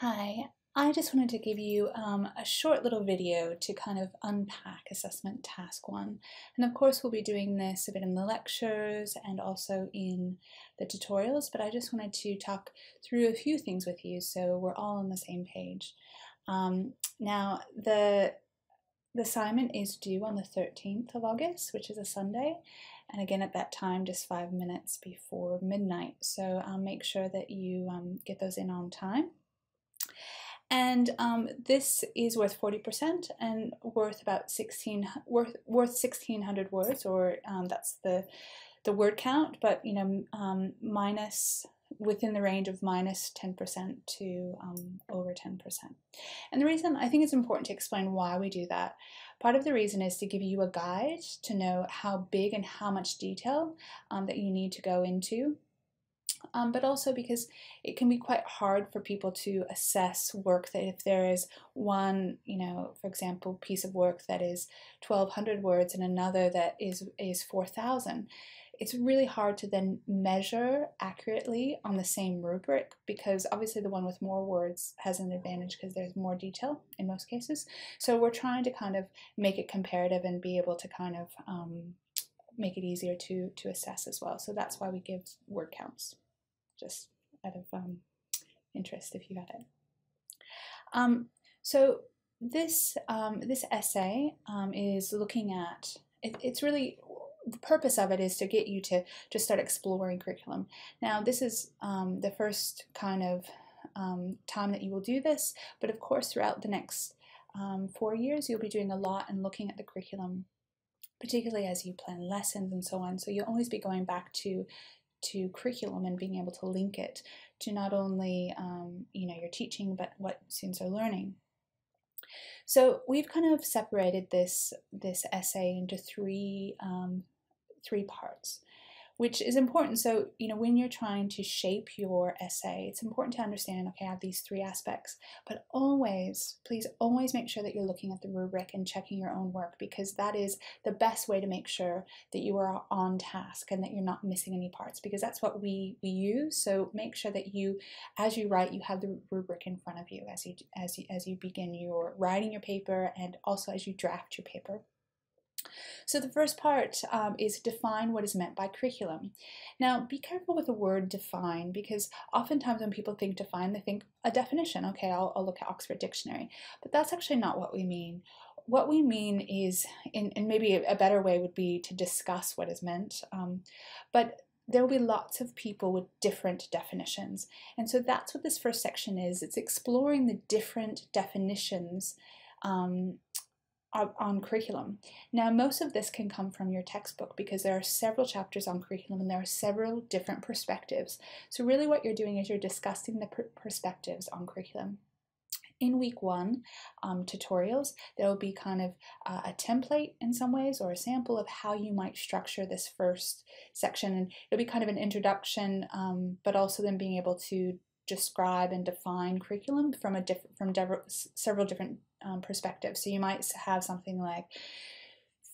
Hi, I just wanted to give you a short little video to kind of unpack assessment task 1. And of course we'll be doing this a bit in the lectures and also in the tutorials, but I just wanted to talk through a few things with you so we're all on the same page. Now the assignment is due on the 13th of August, which is a Sunday, and again at that time just 5 minutes before midnight, so make sure that you get those in on time. And this is worth 40% and worth about 1,600 words, or that's the word count, but minus within the range of minus 10% to over 10%. And the reason I think it's important to explain why we do that, part of the reason is to give you a guide to know how big and how much detail that you need to go into. But also because it can be quite hard for people to assess work that if there is one, for example, piece of work that is 1,200 words and another that is 4,000, it's really hard to then measure accurately on the same rubric, because obviously the one with more words has an advantage because there's more detail in most cases. So we're trying to kind of make it comparative and be able to kind of make it easier to assess as well. So that's why we give word counts, just out of interest if you got it. So this essay is looking at, it's really, the purpose of it is to get you to just start exploring curriculum. Now this is the first kind of time that you will do this, but of course throughout the next 4 years you'll be doing a lot and looking at the curriculum, particularly as you plan lessons and so on. So you'll always be going back to curriculum and being able to link it to not only your teaching but what students are learning. So we've kind of separated this essay into three parts, which is important. So when you're trying to shape your essay, it's important to understand, okay, I have these 3 aspects, but always, please always make sure that you're looking at the rubric and checking your own work, because that is the best way to make sure that you are on task and that you're not missing any parts, because that's what we use. So make sure that you, as you write, you have the rubric in front of you as you begin your writing your paper, and also as you draft your paper. So the first part is define what is meant by curriculum. Now be careful with the word define, because oftentimes when people think define, they think a definition. Okay, I'll look at Oxford Dictionary, but that's actually not what we mean. What we mean is, and maybe a better way would be to discuss what is meant, but there will be lots of people with different definitions, and so that's what this first section is. It's exploring the different definitions on curriculum. Now most of this can come from your textbook, because there are several chapters on curriculum and there are several different perspectives. So really what you're doing is you're discussing the perspectives on curriculum. In week 1 tutorials, there will be kind of a template in some ways, or a sample of how you might structure this first section, and it'll be kind of an introduction, but also then being able to describe and define curriculum from several different perspectives. So you might have something like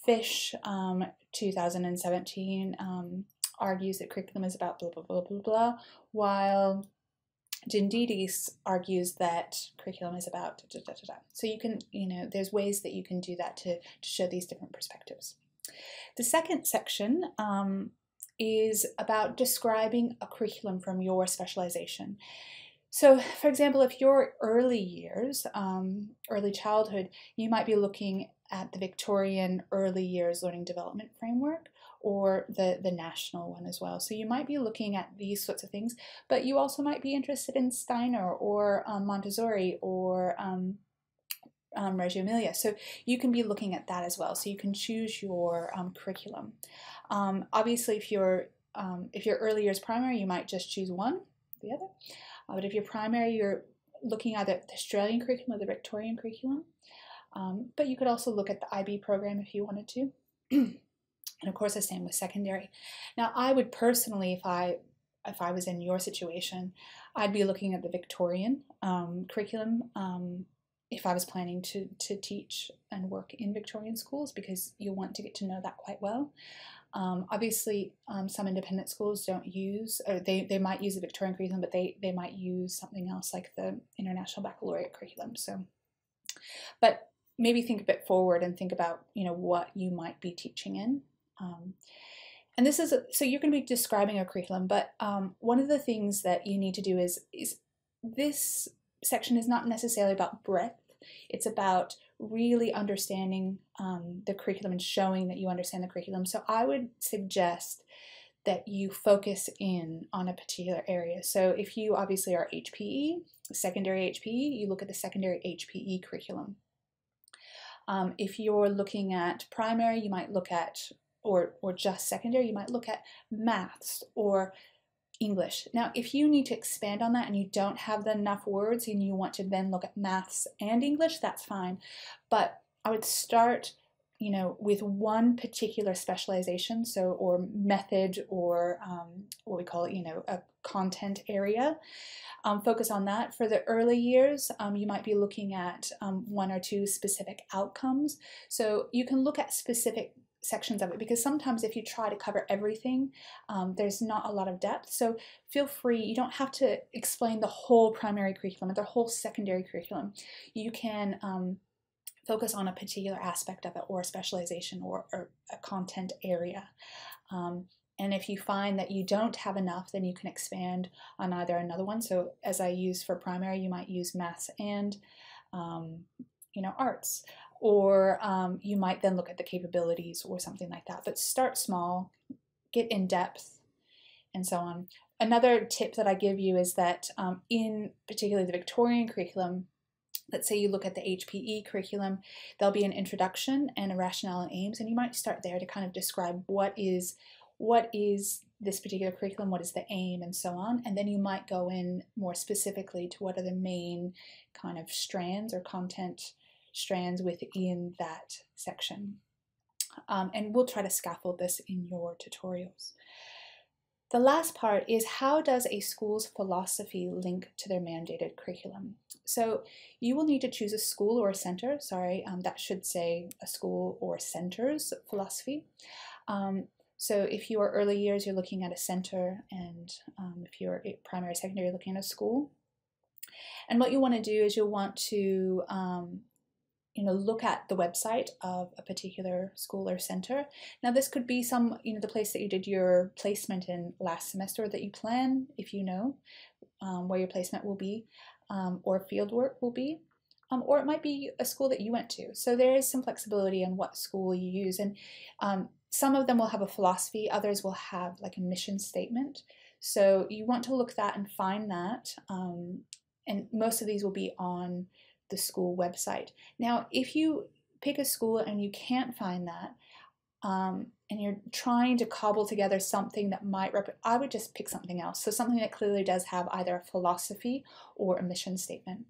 Fish 2017 argues that curriculum is about blah blah blah blah blah, while Gendidis argues that curriculum is about da, da, da, da. So you can, there's ways that you can do that to show these different perspectives. The second section is about describing a curriculum from your specialization. So for example, if you're early years, early childhood, you might be looking at the Victorian Early Years Learning Development Framework, or the national one as well. So you might be looking at these sorts of things, but you also might be interested in Steiner or Montessori or Reggio Emilia. So you can be looking at that as well. So you can choose your curriculum. Obviously, if you're early years primary, you might just choose one or the other. But if you're primary, you're looking at the Australian curriculum or the Victorian curriculum. But you could also look at the IB program if you wanted to. And of course the same with secondary. Now I would personally, if I was in your situation, I'd be looking at the Victorian curriculum if I was planning to teach and work in Victorian schools, because you'll want to get to know that quite well. Obviously, some independent schools don't use, or they might use the Victorian curriculum, but they might use something else like the International Baccalaureate curriculum. So, but maybe think a bit forward and think about, what you might be teaching in. And this is, so you're going to be describing a curriculum, but one of the things that you need to do is this section is not necessarily about breadth. It's about really understanding the curriculum and showing that you understand the curriculum. So I would suggest that you focus in on a particular area. So if you obviously are HPE, secondary HPE, you look at the secondary HPE curriculum. If you're looking at primary, you might look at, or just secondary, you might look at maths or English. Now, if you need to expand on that and you don't have enough words and you want to then look at maths and English, that's fine. But I would start, with one particular specialization, or method, or what we call it, a content area. Focus on that. For the early years, you might be looking at one or two specific outcomes. So you can look at specific sections of it, because sometimes if you try to cover everything, there's not a lot of depth. So feel free, you don't have to explain the whole primary curriculum or the whole secondary curriculum. You can focus on a particular aspect of it, or a specialization, or a content area. And if you find that you don't have enough, then you can expand on either another one. So as I use for primary, you might use maths and arts. Or you might then look at the capabilities or something like that. But start small, get in depth, and so on. Another tip that I give you is that in particularly the Victorian curriculum, let's say you look at the HPE curriculum, there'll be an introduction and a rationale and aims, and you might start there to kind of describe what is this particular curriculum, what is the aim, and so on. And then you might go in more specifically to what are the main kind of strands or content strands within that section. And we'll try to scaffold this in your tutorials. The last part is, how does a school's philosophy link to their mandated curriculum? So you will need to choose a school or a center, that should say a school or center's philosophy. So if you are early years, you're looking at a center, and if you're primary, secondary, you're looking at a school. And what you want to do is you'll want to look at the website of a particular school or center. Now this could be the place that you did your placement in last semester, that you plan, if you know where your placement will be, or fieldwork will be, or it might be a school that you went to. So there is some flexibility in what school you use, and some of them will have a philosophy, others will have like a mission statement. So you want to look that and find that, and most of these will be on the school website. Now, if you pick a school and you can't find that, and you're trying to cobble together something that might I would just pick something else. So something that clearly does have either a philosophy or a mission statement.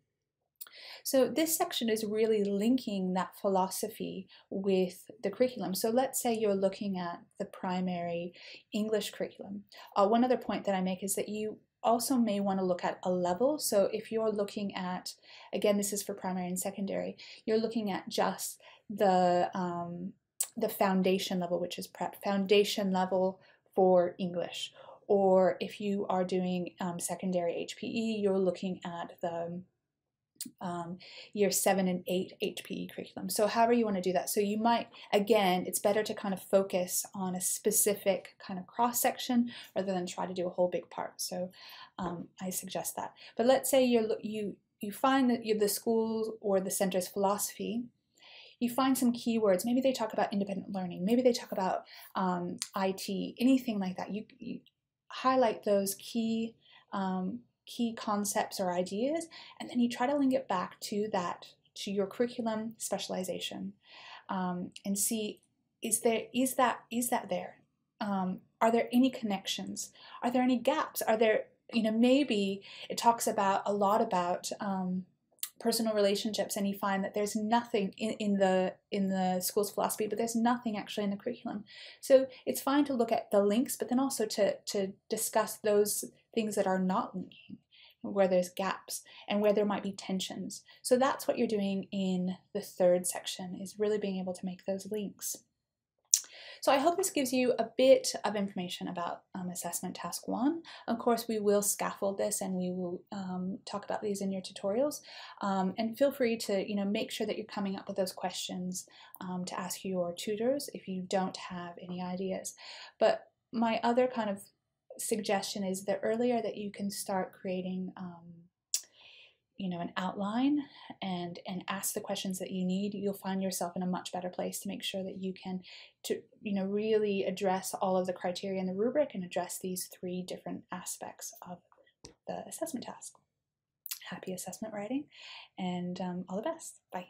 So this section is really linking that philosophy with the curriculum. So let's say you're looking at the primary English curriculum. One other point that I make is that you also may want to look at a level. So if you're looking at, again, this is for primary and secondary, you're looking at just the foundation level, which is prep, foundation level for English. Or if you are doing secondary HPE, you're looking at the year 7 and 8 HPE curriculum. So however you want to do that. So you might, again, it's better to kind of focus on a specific kind of cross section rather than try to do a whole big part. So I suggest that. But let's say you find that the school or the center's philosophy, you find some keywords. Maybe they talk about independent learning. Maybe they talk about IT, anything like that. You highlight those key concepts or ideas, and then you try to link it back to your curriculum specialization, and see, is that there? Are there any connections? Are there any gaps? Are there, maybe it talks a lot about personal relationships, and you find that there's nothing in the school's philosophy, but there's nothing actually in the curriculum. So it's fine to look at the links, but then also to discuss those things that are not linking, where there's gaps and where there might be tensions. So that's what you're doing in the third section, is really being able to make those links. So I hope this gives you a bit of information about assessment task 1. Of course, we will scaffold this and we will talk about these in your tutorials. And feel free to make sure that you're coming up with those questions to ask your tutors if you don't have any ideas. But my other kind of suggestion is the earlier that you can start creating an outline and ask the questions that you need, you'll find yourself in a much better place to make sure that you can really address all of the criteria in the rubric and address these 3 different aspects of the assessment task. Happy assessment writing, and all the best. Bye.